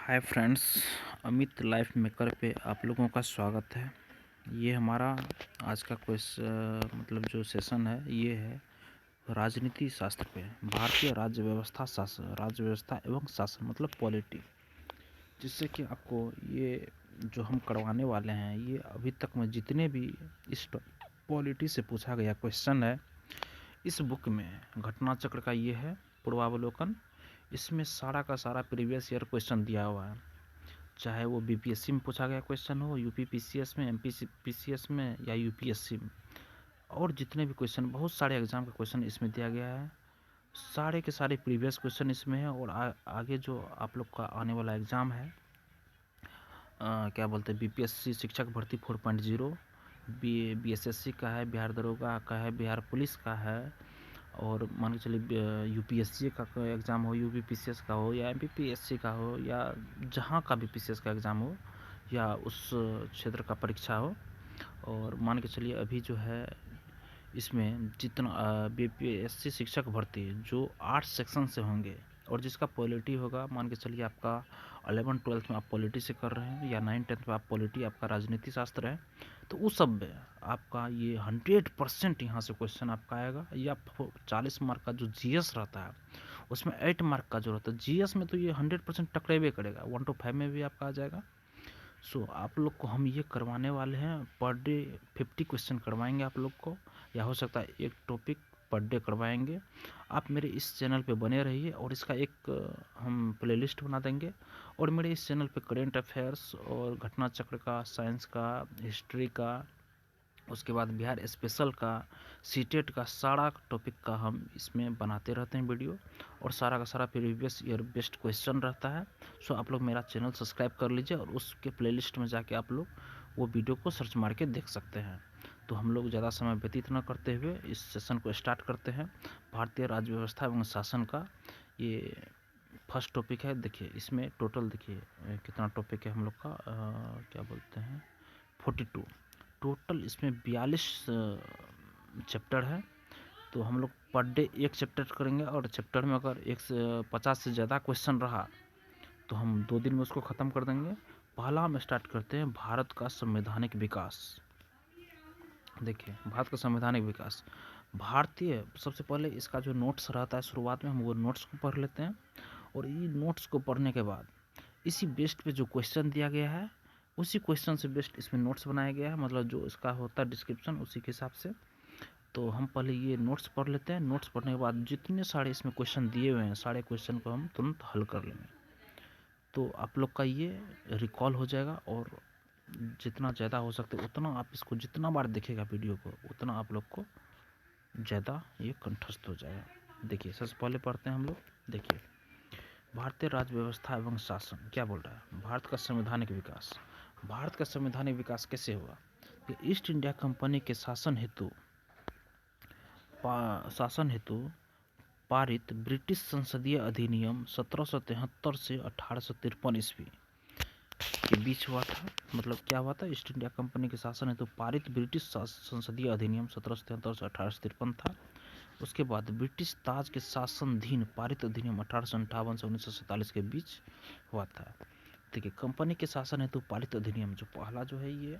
Hi friends, Amit life maker पे आप लोगों का स्वागत है। ये हमारा आज का मतलब जो सेशन है ये है राजनीति शास्त्र पे। भारतीय राज्य व्यवस्था एवं शासन मतलब पॉलिटी, जिससे कि आपको ये जो हम करवाने वाले हैं ये अभी तक में जितने भी इस पॉलिटी से पूछा गया क्वेश्चन है इस बुक में घटना चक्र का ये है पूर्वावलोकन। इसमें सारा का सारा प्रीवियस ईयर क्वेश्चन दिया हुआ है, चाहे वो बीपीएससी में पूछा गया क्वेश्चन हो, यूपी पीसीएस में, एमपी पीसीएस में या यूपीएससी में, और जितने भी क्वेश्चन बहुत सारे एग्जाम का क्वेश्चन इसमें दिया गया है। सारे के सारे प्रीवियस क्वेश्चन इसमें है और आगे जो आप लोग का आने वाला एग्ज़ाम है क्या बोलते हैं बीपीएससी शिक्षक भर्ती 4.0, बीएसएससी का है, बिहार दरोगा का है, बिहार पुलिस का है, और मान के चलिए यूपीएससी का एग्ज़ाम हो, यूपी पीसीएस का हो या एमपीपीएससी का हो या जहाँ का भी पीसीएस का एग्ज़ाम हो या उस क्षेत्र का परीक्षा हो। और मान के चलिए अभी जो है इसमें जितना बीपीएससी शिक्षक भर्ती जो 8 सेक्शन से होंगे और जिसका पॉलिटी होगा, मान के चलिए आपका 11-12 में आप पॉलिटी से कर रहे हैं या 9-10 में आप पॉलिटी आपका राजनीति शास्त्र है, तो उस सब में आपका ये 100% यहाँ से क्वेश्चन आपका आएगा। या 40 मार्क का जो जीएस रहता है उसमें 8 मार्क का जो रहता है जीएस में, तो ये 100% टकरेबे करेगा, 1 to 5 में भी आपका आ जाएगा। आप लोग को हम ये करवाने वाले हैं पर डे 50 क्वेश्चन करवाएंगे आप लोग को, या हो सकता है एक टॉपिक पर डे करवाएंगे। आप मेरे इस चैनल पे बने रहिए और इसका एक हम प्लेलिस्ट बना देंगे, और मेरे इस चैनल पे करेंट अफेयर्स और घटना चक्र का, साइंस का, हिस्ट्री का, उसके बाद बिहार स्पेशल का, सीटेट का, सारा टॉपिक का हम इसमें बनाते रहते हैं वीडियो, और सारा का सारा प्रीवियस ईयर बेस्ट क्वेश्चन रहता है। आप लोग मेरा चैनल सब्सक्राइब कर लीजिए और उसके प्लेलिस्ट में जाके आप लोग वो वीडियो को सर्च मार के देख सकते हैं। तो हम लोग ज़्यादा समय व्यतीत न करते हुए इस सेशन को स्टार्ट करते हैं। भारतीय राज्य व्यवस्था एवं शासन का ये फर्स्ट टॉपिक है। देखिए इसमें टोटल देखिए कितना टॉपिक है हम लोग का, क्या बोलते हैं 42। टोटल इसमें 42 चैप्टर है। तो हम लोग पर डे एक चैप्टर करेंगे, और चैप्टर में अगर 150 से ज़्यादा क्वेश्चन रहा तो हम 2 दिन में उसको ख़त्म कर देंगे। पहला हम स्टार्ट करते हैं भारत का संवैधानिक विकास। देखिए भारत का संवैधानिक विकास, भारतीय सबसे पहले इसका जो नोट्स रहता है शुरुआत में हम वो नोट्स को पढ़ लेते हैं, और ये नोट्स को पढ़ने के बाद इसी बेस्ड पे जो क्वेश्चन दिया गया है उसी क्वेश्चन से बेस्ड इसमें नोट्स बनाया गया है, मतलब जो इसका होता है डिस्क्रिप्शन उसी के हिसाब से। तो हम पहले ये नोट्स पढ़ लेते हैं। नोट्स पढ़ने के बाद जितने सारे इसमें क्वेश्चन दिए हुए हैं सारे क्वेश्चन को हम तुरंत हल कर लेंगे, तो आप लोग का ये रिकॉल हो जाएगा, और जितना ज़्यादा हो सकता है उतना आप इसको जितना बार देखेगा वीडियो को उतना आप लोग को ज़्यादा ये कंठस्थ हो जाएगा। देखिए सबसे पहले पढ़ते हैं हम लोग। देखिए भारतीय राज्य व्यवस्था एवं शासन क्या बोल रहा है, भारत का संवैधानिक विकास। भारत का संवैधानिक विकास कैसे हुआ कि ईस्ट इंडिया कंपनी के शासन हेतु पारित ब्रिटिश संसदीय अधिनियम 1773 से 1853 ईस्वी के बीच हुआ था। मतलब क्या हुआ था, ईस्ट इंडिया कंपनी के शासन हेतु पारित ब्रिटिश संसदीय अधिनियम 1773 से 1853 था। उसके बाद ब्रिटिश ताज के शासनाधीन पारित अधिनियम 1858 से 1947 के बीच हुआ था। देखिए कंपनी के शासन हेतु पारित अधिनियम जो पहला जो है ये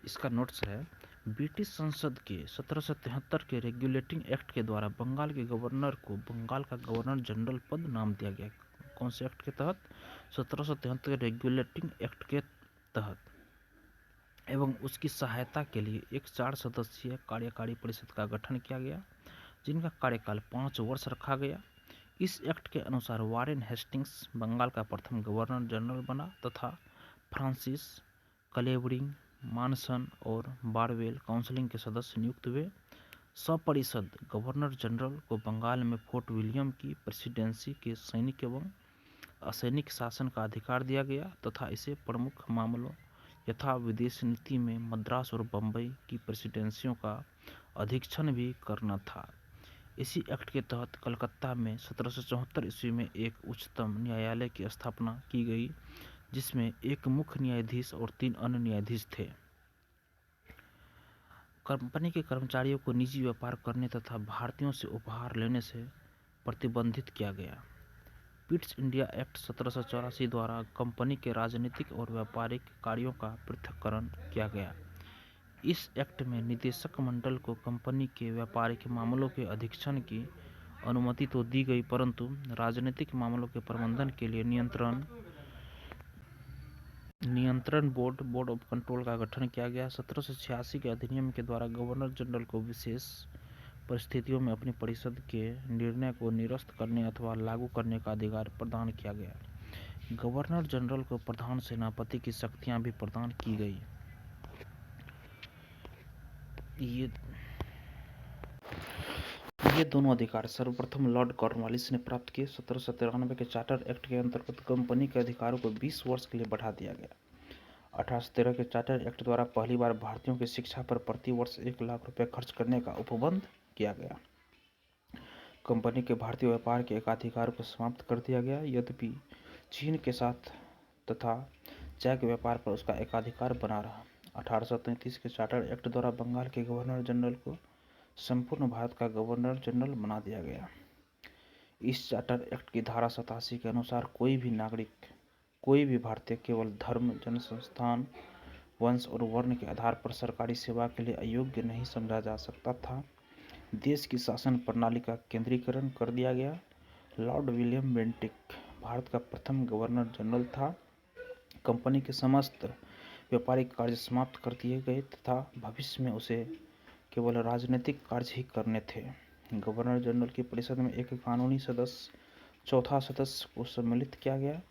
इसका नोट्स है, ब्रिटिश संसद के 1773 के रेगुलेटिंग एक्ट के द्वारा बंगाल के गवर्नर को बंगाल का गवर्नर जनरल पद नाम दिया गया। कौन से एक्ट के तहत, 1773 के रेगुलेटिंग एक्ट के तहत, एवं उसकी सहायता के लिए एक 4 सदस्यीय कार्यकारी परिषद का गठन किया गया जिनका कार्यकाल 5 वर्ष रखा गया। इस एक्ट के अनुसार वारेन हेस्टिंग्स बंगाल का प्रथम गवर्नर जनरल बना तथा फ्रांसिस क्लेवेरिंग, मानसन और बारवेल काउंसिल के सदस्य नियुक्त हुए। सपरिषद गवर्नर जनरल को बंगाल में फोर्ट विलियम की प्रेसिडेंसी के सैनिक एवं असैनिक शासन का अधिकार दिया गया तथा इसे प्रमुख मामलों यथा विदेश नीति में मद्रास और बम्बई की प्रेसिडेंसियों का अधीक्षण भी करना था। इसी एक्ट के तहत कलकत्ता में 1774 ईस्वी में एक उच्चतम न्यायालय की स्थापना की गई जिसमें एक मुख्य न्यायाधीश और 3 अन्य न्यायाधीश थे। कंपनी के कर्मचारियों को निजी व्यापार करने तथा भारतीयों से उपहार लेने से प्रतिबंधित किया गया। पिट्स इंडिया एक्ट 1784 द्वारा कंपनी के राजनीतिक और व्यापारिक कार्यों का पृथक्करण किया गया। इस एक्ट में निदेशक मंडल को कंपनी के व्यापारिक मामलों के अधीक्षण की अनुमति तो दी गई, परंतु राजनीतिक मामलों के प्रबंधन के लिए नियंत्रण बोर्ड ऑफ कंट्रोल का गठन किया गया। 1786 के अधिनियम के द्वारा गवर्नर जनरल को विशेष परिस्थितियों में अपनी परिषद के निर्णय को निरस्त करने अथवा लागू करने का अधिकार प्रदान किया गया। गवर्नर जनरल को प्रधान सेनापति की शक्तियां भी प्रदान की गई। ये दोनों अधिकार सर्वप्रथम लॉर्ड कॉर्नवालिस ने प्राप्त किए। 1793 के चार्टर एक्ट के अंतर्गत कंपनी के अधिकारों को 20 वर्ष के लिए बढ़ा दिया गया। 1813 के चार्टर एक्ट द्वारा पहली बार भारतीयों की शिक्षा पर प्रति वर्ष 1 लाख रुपए खर्च करने का उपबंध किया गया। कंपनी के भारतीय व्यापार के एकाधिकार को समाप्त कर दिया गया। यद्यपि चीन के साथ तथा चाय के व्यापार पर उसका एकाधिकार बना रहा। 1833 के चार्टर एक्ट द्वारा बंगाल के गवर्नर जनरल को संपूर्ण भारत का गवर्नर जनरल बना दिया गया। इस चार्टर एक्ट की धारा 87 के अनुसार कोई भी भारतीय केवल धर्म, जनसंस्थान, वंश और वर्ण के आधार पर सरकारी सेवा के लिए अयोग्य नहीं समझा जा सकता था। देश की शासन प्रणाली का केंद्रीकरण कर दिया गया। लॉर्ड विलियम बेंटिक भारत का प्रथम गवर्नर जनरल था। कंपनी के समस्त व्यापारिक कार्य समाप्त कर दिए गए तथा भविष्य में उसे केवल राजनीतिक कार्य ही करने थे। गवर्नर जनरल की परिषद में एक कानूनी सदस्य, चौथा सदस्य को सम्मिलित किया गया।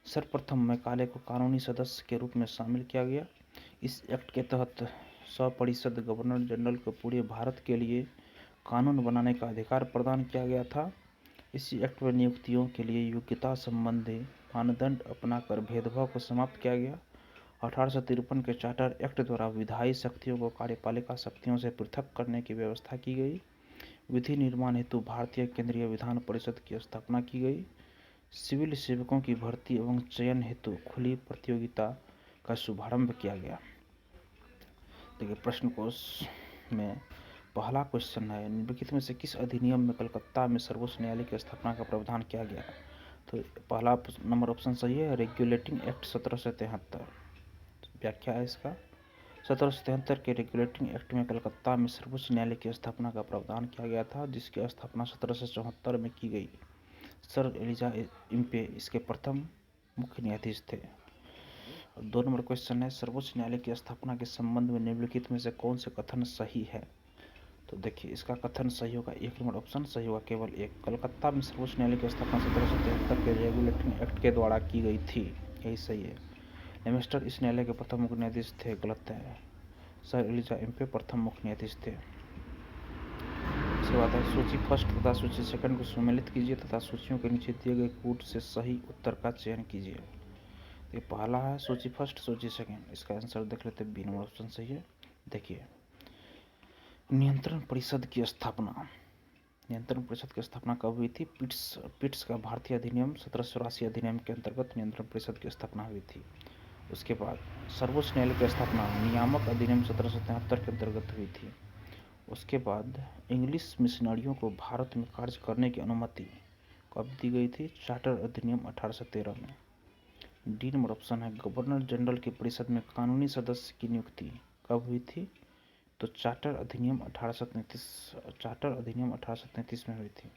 सर्वप्रथम मैकाले को कानूनी सदस्य के रूप में शामिल किया गया। इस एक्ट के तहत सपरिषद गवर्नर जनरल को पूरे भारत के लिए कानून बनाने का अधिकार प्रदान किया गया था। इसी एक्ट में नियुक्तियों के लिए योग्यता संबंधी मानदंड अपनाकर भेदभाव को समाप्त किया गया। 1853 के चार्टर एक्ट द्वारा विधायी शक्तियों को कार्यपालिका शक्तियों से पृथक करने की व्यवस्था की गई। विधि निर्माण हेतु भारतीय केंद्रीय विधान परिषद की स्थापना की गई। सिविल सेवकों की भर्ती एवं चयन हेतु खुली प्रतियोगिता का शुभारंभ किया गया। देखिए, प्रश्न कोश में पहला क्वेश्चन है, निम्नलिखित में से किस अधिनियम में कलकत्ता में सर्वोच्च न्यायालय की स्थापना का प्रावधान किया गया? तो पहला नंबर ऑप्शन सही है, रेगुलेटिंग एक्ट 1773। व्याख्या है इसका। 1773 के रेगुलेटिंग एक्ट में कलकत्ता में सर्वोच्च न्यायालय की स्थापना का प्रावधान किया गया था, जिसकी स्थापना 1774 में की गई। सर एलिजा इम्पे इसके प्रथम मुख्य न्यायाधीश थे। 2 नंबर क्वेश्चन है, सर्वोच्च न्यायालय की स्थापना के संबंध में निम्नलिखित में से कौन से कथन सही है? तो देखिए, इसका कथन सही होगा 1 नंबर ऑप्शन सही होगा, केवल 1। कलकत्ता में सर्वोच्च न्यायालय की स्थापना 1773 के रेगुलेटिंग एक्ट के द्वारा की गई थी, यही सही है। लेमेस्टर इस न्यायालय के प्रथम मुख्य न्यायाधीश थे, गलत है। सर एलिजा इम्पे प्रथम मुख्य न्यायाधीश थे। इसके बाद है, सूची फर्स्ट तथा सूची सेकंड को सम्मिलित कीजिए तथा सूचियों के नीचे दिए गए कूट से सही उत्तर का चयन कीजिए। ये पहला है सूची फर्स्ट, सूची सेकंड। इसका आंसर देख लेते हैं, बी नंबर ऑप्शन सही है। देखिए, नियंत्रण परिषद की स्थापना। नियंत्रण परिषद की स्थापना कब हुई थी? पिट्स का भारतीय अधिनियम 1784 अधिनियम के अंतर्गत नियंत्रण परिषद की स्थापना हुई थी। उसके बाद सर्वोच्च न्यायालय की स्थापना नियामक अधिनियम 1773 के अंतर्गत हुई थी। उसके बाद इंग्लिश मिशनरियों को भारत में कार्य करने की अनुमति कब दी गई थी? चार्टर अधिनियम 1813 में। डी नंबर ऑप्शन है, गवर्नर जनरल की परिषद में कानूनी सदस्य की नियुक्ति कब हुई थी? तो चार्टर अधिनियम 1833 में हुई थी।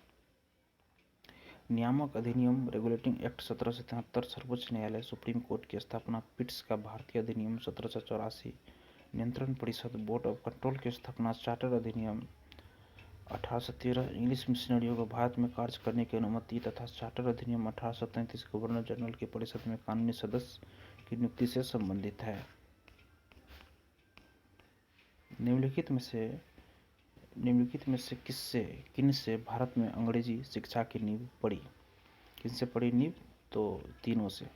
नियामक अधिनियम रेगुलेटिंग एक्ट 1773 सर्वोच्च न्यायालय सुप्रीम कोर्ट की स्थापना। पिट्स का भारतीय अधिनियम 1784 नियंत्रण परिषद बोर्ड ऑफ कंट्रोल की स्थापना। चार्टर अधिनियम 1813 इंग्लिश मिशनरियों को भारत में कार्य करने की अनुमति तथा चार्टर अधिनियम 1833 गवर्नर जनरल की परिषद में कानूनी सदस्य की नियुक्ति से संबंधित है। निम्नलिखित में से किनसे भारत में अंग्रेजी शिक्षा की नींव पड़ी? किनसे पड़ी नींव? तो तीनों से।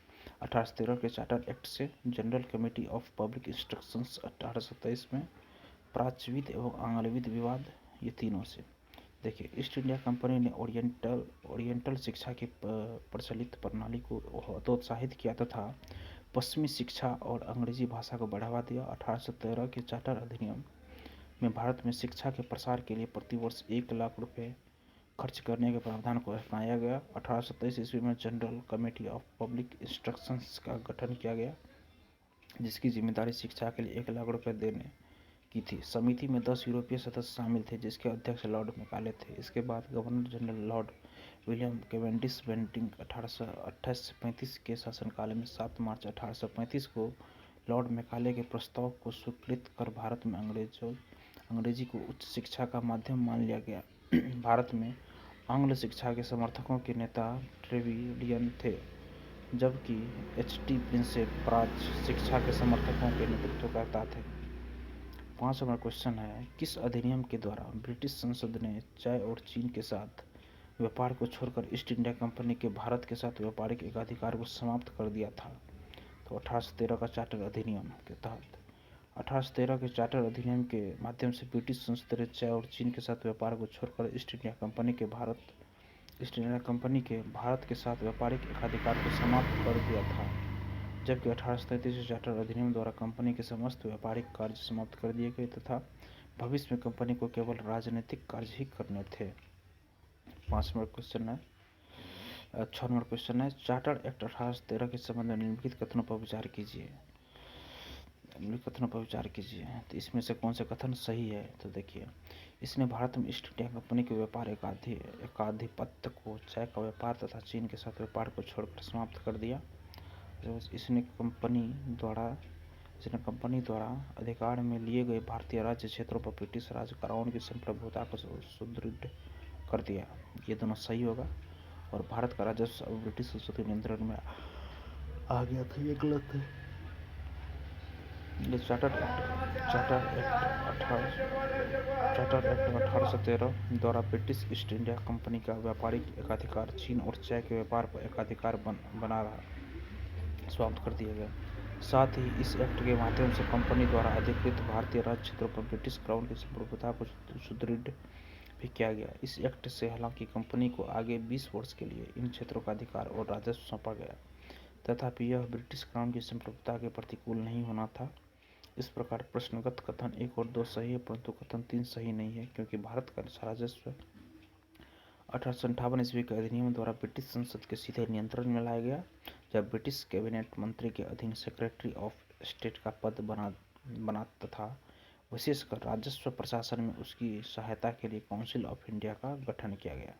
1813 के चार्टर एक्ट से, general committee of public instructions 1827 में, प्राच्यविद एवं आंग्लविद विवाद, ये तीनों से। देखिए, ईस्ट इंडिया कंपनी ने ओरिएंटल शिक्षा की प्रचलित प्रणाली को हतोत्साहित किया तथा पश्चिमी शिक्षा और अंग्रेजी भाषा को बढ़ावा दिया। 1813 के चार्टर अधिनियम में भारत में शिक्षा के प्रसार के लिए प्रतिवर्ष 1 लाख रुपए खर्च करने के प्रावधान को अपनाया गया। 1827 ईस्वी में general committee of public instructions का गठन किया गया, जिसकी जिम्मेदारी शिक्षा के लिए 1 लाख रुपये देने की थी। समिति में 10 यूरोपीय सदस्य शामिल थे, जिसके अध्यक्ष लॉर्ड मैकाले थे। इसके बाद governor general Lord William Cavendish Bentinck 1828 से 35 के शासनकाल में 7 मार्च 1835 को लॉर्ड मैकाले के प्रस्ताव को स्वीकृत कर भारत में अंग्रेजी को उच्च शिक्षा का माध्यम मान लिया गया। भारत में आंग्ल शिक्षा के समर्थकों के नेता ट्रेविलियन थे, जबकि H.T. प्रिंसेप प्राच्य शिक्षा के समर्थकों के नेतृत्वकर्ता थे। 5 नंबर क्वेश्चन है, किस अधिनियम के द्वारा ब्रिटिश संसद ने चाय और चीन के साथ व्यापार को छोड़कर ईस्ट इंडिया कंपनी के भारत के साथ व्यापारिक एकाधिकार को समाप्त कर दिया था? तो 1813 का चार्टर अधिनियम के तहत 1813 के चार्टर अधिनियम के माध्यम से ब्रिटिश संसद ने चाय और चीन के साथ व्यापार को छोड़कर ईस्ट इंडिया कंपनी के भारत के साथ व्यापारिक एकाधिकार को समाप्त कर दिया था, जबकि 1833 चार्टर अधिनियम द्वारा कंपनी के समस्त व्यापारिक कार्य समाप्त कर दिए गए तथा भविष्य में कंपनी को केवल राजनीतिक कार्य ही करने थे। 5 नंबर क्वेश्चन है 6 नंबर क्वेश्चन है, चार्टर एक्ट 1813 के संबंध में निम्नलिखित कथनों पर विचार कीजिए। तो इसमें से कौन से कथन सही है? तो देखिए, इसने भारत में ईस्ट इंडिया कंपनी के व्यापार एकाधिपत्य को चाय का व्यापार तथा चीन के साथ व्यापार को छोड़कर समाप्त कर दिया। इसने कंपनी द्वारा अधिकार में लिए गए भारतीय राज्य क्षेत्रों पर ब्रिटिश राज कराउन की संप्रभुता को सुदृढ़ कर दिया। ये दोनों सही होगा। और भारत का राजस्व अब ब्रिटिश संसदीय नियंत्रण में आ गया था, ये गलत है। चार्टर एक्ट 1813 द्वारा ब्रिटिश ईस्ट इंडिया कंपनी का व्यापारिक एकाधिकार चीन और चाय के व्यापार पर एकाधिकार समाप्त कर दिया गया। साथ ही इस एक्ट के माध्यम से कंपनी द्वारा अधिकृत भारतीय राज्य क्षेत्रों पर ब्रिटिश क्राउन की संप्रभुता को सुदृढ़ भी किया गया। इस एक्ट से हालांकि कंपनी को आगे 20 वर्ष के लिए इन क्षेत्रों का अधिकार और राजस्व सौंपा गया, तथापि यह ब्रिटिश क्राउन की संप्रभुता के प्रतिकूल नहीं होना था। इस प्रकार प्रश्नगत कथन 1 और 2 सही है, परंतु कथन 3 सही नहीं है, क्योंकि भारत का राजस्व 1858 ईस्वी के अधिनियम द्वारा ब्रिटिश संसद के सीधे नियंत्रण में लाया गया, जब ब्रिटिश कैबिनेट मंत्री के अधीन सेक्रेटरी ऑफ स्टेट का पद बना तथा विशेषकर राजस्व प्रशासन में उसकी सहायता के लिए काउंसिल ऑफ इंडिया का गठन किया गया।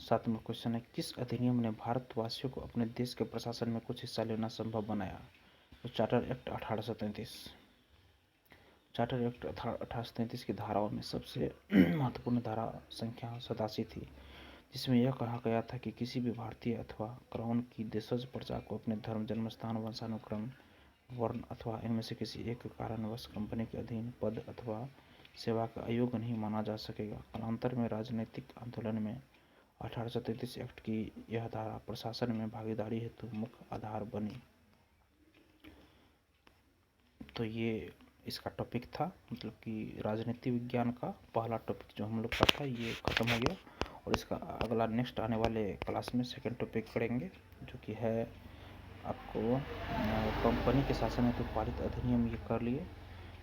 7 नंबर क्वेश्चन है, किस अधिनियम ने भारतवासियों को अपने देश के प्रशासन में कुछ हिस्सा लेना संभव बनाया? तो चार्टर एक्ट 1833। चार्टर एक्ट 1833 की धाराओं में सबसे महत्वपूर्ण धारा संख्या 87 थी, जिसमें यह कहा गया था कि किसी भी भारतीय अथवा क्राउन की देशज प्रजा को अपने धर्म, जन्म स्थान, वंशानुक्रम, वर्ण अथवा इनमें से किसी एक कारणवश कंपनी के अधीन पद अथवा सेवा का अयोग्य नहीं माना जा सकेगा। कालांतर में राजनीतिक आंदोलन में 1833 एक्ट की यह धारा प्रशासन में भागीदारी हेतु मुख्य आधार बनी। तो ये इसका टॉपिक था, मतलब कि राजनीति विज्ञान का पहला टॉपिक जो हम लोग का था, ये ख़त्म हो गया। और इसका अगला नेक्स्ट आने वाले क्लास में सेकंड टॉपिक पढ़ेंगे, जो कि है आपको कंपनी के शासन हेतु पारित अधिनियम, ये कर लिए।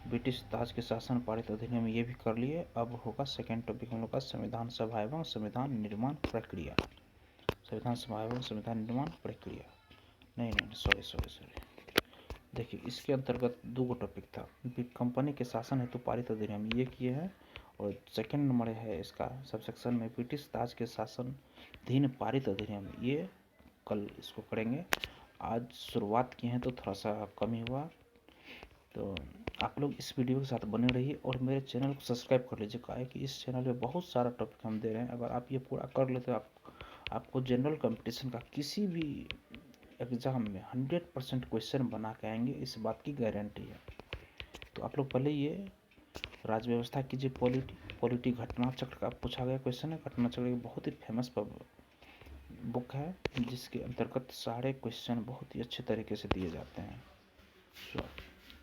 ब्रिटिश ताज के शासन पारित अधिनियम, ये भी कर लिए। अब होगा सेकंड टॉपिक हम लोग का संविधान सभा एवं संविधान निर्माण प्रक्रिया। संविधान सभा एवं संविधान निर्माण प्रक्रिया नहीं सॉरी देखिए, इसके अंतर्गत 2 टॉपिक था। कंपनी के शासन हेतु पारित अधिनियम, ये किए हैं। और सेकंड नंबर है इसका सबसेक्शन में ब्रिटिश ताज के शासनाधीन पारित अधिनियम, ये कल इसको करेंगे। आज शुरुआत किए हैं तो थोड़ा सा कम ही हुआ। तो आप लोग इस वीडियो के साथ बने रहिए और मेरे चैनल को सब्सक्राइब कर लीजिए। क्या है कि इस चैनल पे बहुत सारा टॉपिक हम दे रहे हैं। अगर आप ये पूरा कर लेते तो आपको जनरल कंपटीशन का किसी भी एग्ज़ाम में 100% क्वेश्चन बना के आएंगे, इस बात की गारंटी है। तो आप लोग पहले ये राज व्यवस्था कीजिए। पॉलिटी घटना चक्र का पूछा गया क्वेश्चन है। घटना चक्र एक बहुत ही फेमस बुक है, जिसके अंतर्गत सारे क्वेश्चन बहुत ही अच्छे तरीके से दिए जाते हैं। So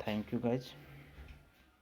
thank you guys.